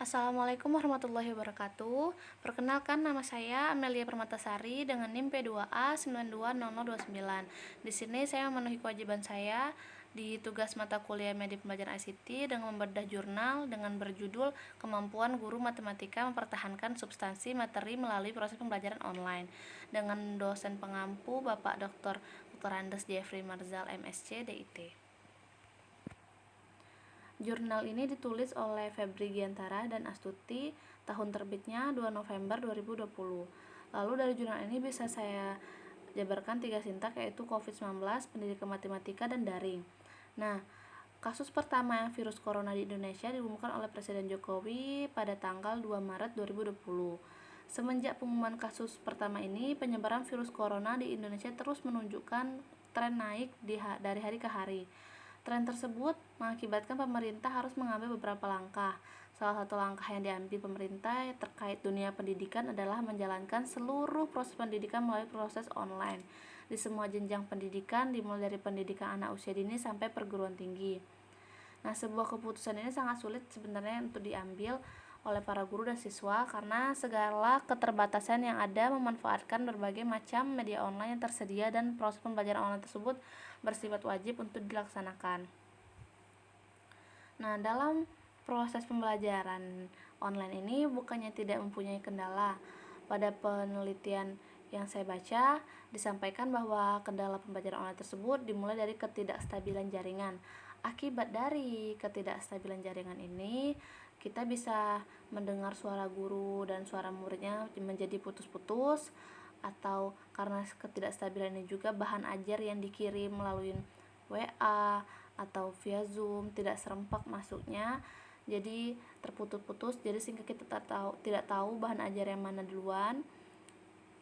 Assalamualaikum warahmatullahi wabarakatuh. Perkenalkan, nama saya Amelia Permatasari dengan NIM P2A920029. Di sini saya memenuhi kewajiban saya di tugas mata kuliah Media Pembelajaran ICT dengan membedah jurnal dengan berjudul Kemampuan Guru Matematika Mempertahankan Substansi Materi Melalui Proses Pembelajaran Online dengan dosen pengampu Bapak Dr. Andes Jeffrey Marzal MSc DIT. Jurnal ini ditulis oleh Febri Giantara dan Astuti, tahun terbitnya 2 November 2020. Lalu dari jurnal ini bisa saya jabarkan 3 sintak, yaitu COVID-19, pendidikan matematika, dan daring. Nah, kasus pertama virus corona di Indonesia diumumkan oleh Presiden Jokowi pada tanggal 2 Maret 2020. Semenjak pengumuman kasus pertama ini, penyebaran virus corona di Indonesia terus menunjukkan tren naik dari hari ke hari. Tren tersebut mengakibatkan pemerintah harus mengambil beberapa langkah. Salah satu langkah yang diambil pemerintah terkait dunia pendidikan adalah menjalankan seluruh proses pendidikan melalui proses online di semua jenjang pendidikan, dimulai dari pendidikan anak usia dini sampai perguruan tinggi. Nah, sebuah keputusan ini sangat sulit sebenarnya untuk diambil oleh para guru dan siswa karena segala keterbatasan yang ada memanfaatkan berbagai macam media online yang tersedia dan proses pembelajaran online tersebut bersifat wajib untuk dilaksanakan. Nah, dalam proses pembelajaran online ini bukannya tidak mempunyai kendala. Pada penelitian yang saya baca, disampaikan bahwa kendala pembelajaran online tersebut dimulai dari ketidakstabilan jaringan. Akibat dari ketidakstabilan jaringan ini, kita bisa mendengar suara guru dan suara muridnya menjadi putus-putus, atau karena ketidakstabilan ini juga bahan ajar yang dikirim melalui WA atau via Zoom tidak serempak masuknya, jadi terputus-putus. Jadi sehingga kita tidak tahu bahan ajar yang mana duluan.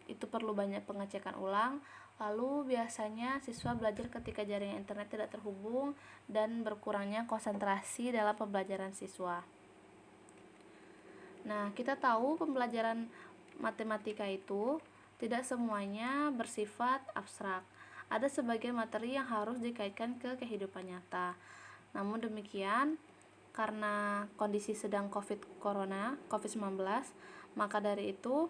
Itu perlu banyak pengecekan ulang. Lalu biasanya siswa belajar ketika jaringan internet tidak terhubung dan berkurangnya konsentrasi dalam pembelajaran siswa. Nah, kita tahu pembelajaran matematika itu tidak semuanya bersifat abstrak. Ada sebagian materi yang harus dikaitkan ke kehidupan nyata. Namun demikian, karena kondisi sedang COVID-19, maka dari itu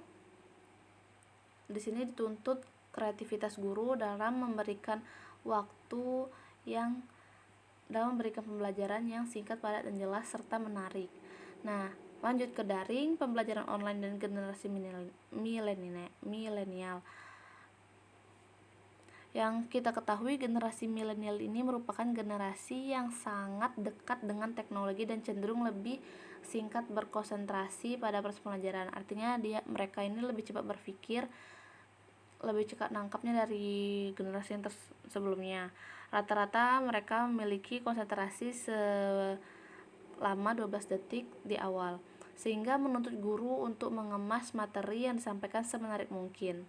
di sini dituntut kreativitas guru dalam memberikan waktu yang dalam memberikan pembelajaran yang singkat, padat, dan jelas serta menarik. Nah, lanjut ke daring, pembelajaran online dan generasi milenial. Yang kita ketahui, generasi milenial ini merupakan generasi yang sangat dekat dengan teknologi dan cenderung lebih singkat berkonsentrasi pada proses pembelajaran. Artinya mereka ini lebih cepat berpikir, lebih cepat nangkapnya dari generasi yang sebelumnya. Rata-rata mereka memiliki konsentrasi selama 12 detik di awal, sehingga menuntut guru untuk mengemas materi yang disampaikan semenarik mungkin.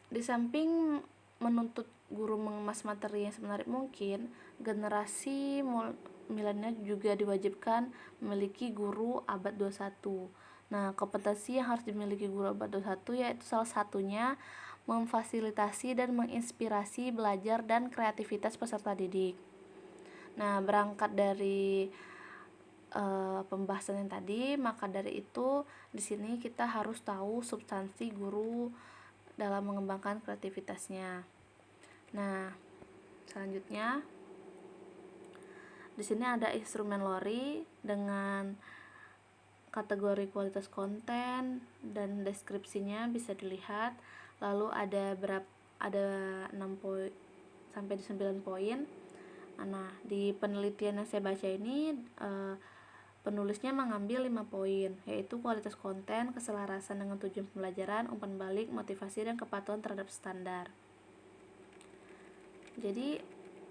Di samping menuntut guru mengemas materi yang semenarik mungkin, generasi milenial juga diwajibkan memiliki guru abad 21. Nah, kompetensi yang harus dimiliki guru abad 21 yaitu salah satunya memfasilitasi dan menginspirasi belajar dan kreativitas peserta didik. Nah, berangkat dari pembahasan yang tadi, maka dari itu di sini kita harus tahu substansi guru dalam mengembangkan kreativitasnya. Nah, selanjutnya di sini ada instrumen LORI dengan kategori kualitas konten dan deskripsinya bisa dilihat. Lalu ada 6 poin sampai 9 poin. Nah, di penelitian yang saya baca ini penulisnya mengambil 5 poin, yaitu kualitas konten, keselarasan dengan tujuan pembelajaran, umpan balik, motivasi, dan kepatuhan terhadap standar. Jadi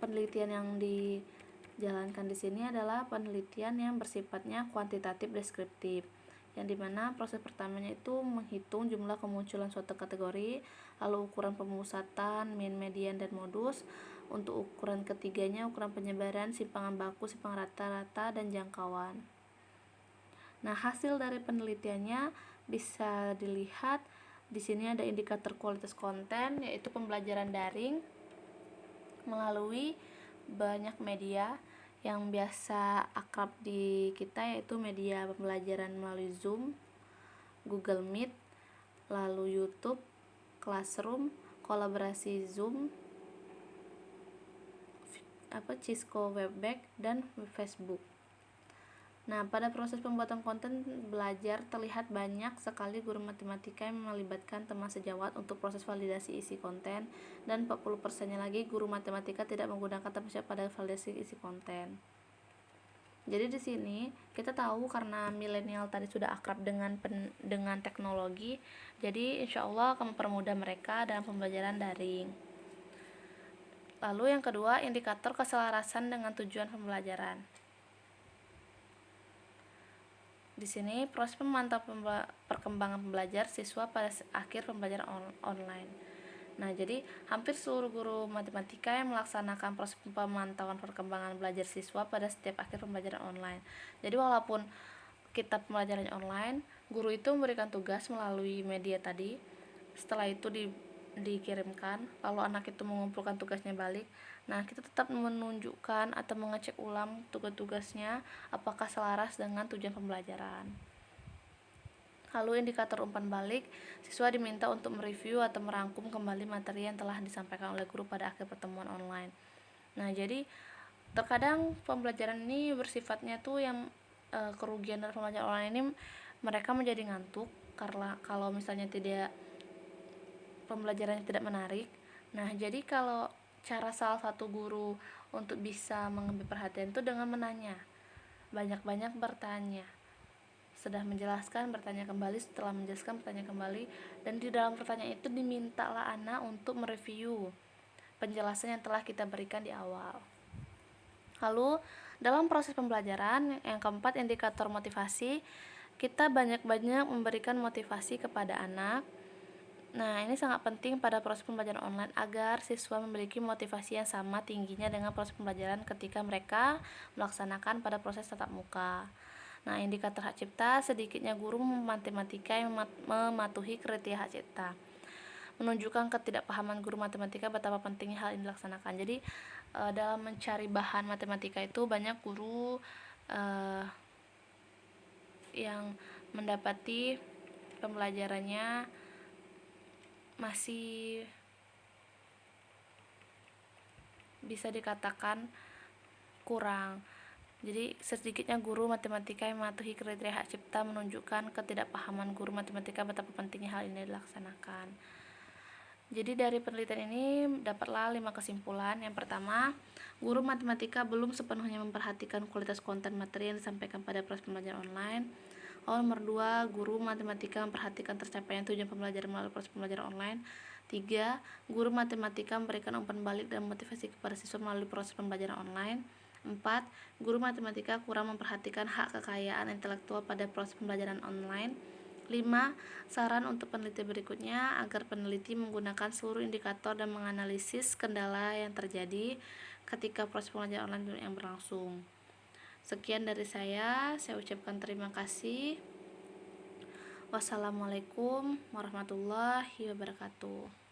penelitian yang dijalankan di sini adalah penelitian yang bersifatnya kuantitatif deskriptif, yang dimana proses pertamanya itu menghitung jumlah kemunculan suatu kategori, lalu ukuran pemusatan, mean, median, dan modus. Untuk ukuran ketiganya, ukuran penyebaran, simpangan baku, simpangan rata-rata, dan jangkauan. Nah, hasil dari penelitiannya bisa dilihat di sini ada indikator kualitas konten, yaitu pembelajaran daring melalui banyak media yang biasa akrab di kita, yaitu media pembelajaran melalui Zoom, Google Meet, lalu YouTube, Classroom, kolaborasi Zoom, Cisco Webex, dan Facebook. Nah, pada proses pembuatan konten belajar terlihat banyak sekali guru matematika yang melibatkan teman sejawat untuk proses validasi isi konten, dan 40%-nya lagi guru matematika tidak menggunakan teman sejawat pada validasi isi konten. Jadi di sini kita tahu karena milenial tadi sudah akrab dengan teknologi, jadi insya Allah akan mempermudah mereka dalam pembelajaran daring. Lalu yang kedua, indikator keselarasan dengan tujuan pembelajaran. Di sini proses pemantauan perkembangan pembelajar siswa pada akhir pembelajaran online. Nah, jadi hampir seluruh guru matematika yang melaksanakan proses pemantauan perkembangan belajar siswa pada setiap akhir pembelajaran online. Jadi walaupun kita pembelajarannya online, guru itu memberikan tugas melalui media tadi. Setelah itu dikirimkan, lalu anak itu mengumpulkan tugasnya balik. Nah, kita tetap menunjukkan atau mengecek ulang tugas-tugasnya apakah selaras dengan tujuan pembelajaran. Lalu indikator umpan balik, siswa diminta untuk mereview atau merangkum kembali materi yang telah disampaikan oleh guru pada akhir pertemuan online. Nah, jadi terkadang pembelajaran ini bersifatnya tuh yang kerugian dari pembelajaran online ini, mereka menjadi ngantuk karena kalau misalnya pembelajarannya tidak menarik. Nah, jadi kalau cara salah satu guru untuk bisa mengambil perhatian itu dengan menanya, banyak-banyak bertanya. Sudah menjelaskan, bertanya kembali, setelah menjelaskan, bertanya kembali, dan di dalam pertanyaan itu dimintalah anak untuk mereview penjelasan yang telah kita berikan di awal. Lalu dalam proses pembelajaran, yang keempat, indikator motivasi, kita banyak-banyak memberikan motivasi kepada anak. Nah, ini sangat penting pada proses pembelajaran online agar siswa memiliki motivasi yang sama tingginya dengan proses pembelajaran ketika mereka melaksanakan pada proses tatap muka. Nah, indikator hak cipta, sedikitnya guru matematika yang mematuhi kriteria hak cipta, menunjukkan ketidakpahaman guru matematika betapa pentingnya hal ini dilaksanakan. Jadi dalam mencari bahan matematika itu banyak guru yang mendapati pembelajarannya masih bisa dikatakan kurang. Jadi sedikitnya guru matematika yang mematuhi kriteria hak cipta menunjukkan ketidakpahaman guru matematika betapa pentingnya hal ini dilaksanakan. Jadi dari penelitian ini dapatlah 5 kesimpulan. Yang pertama, guru matematika belum sepenuhnya memperhatikan kualitas konten materi yang disampaikan pada proses pembelajaran online. Nomor 2, guru matematika memperhatikan tercapainya tujuan pembelajaran melalui proses pembelajaran online. 3, guru matematika memberikan umpan balik dan motivasi kepada siswa melalui proses pembelajaran online. 4, guru matematika kurang memperhatikan hak kekayaan intelektual pada proses pembelajaran online. 5, saran untuk peneliti berikutnya agar peneliti menggunakan seluruh indikator dan menganalisis kendala yang terjadi ketika proses pembelajaran online yang berlangsung. Sekian dari saya ucapkan terima kasih. Wassalamualaikum warahmatullahi wabarakatuh.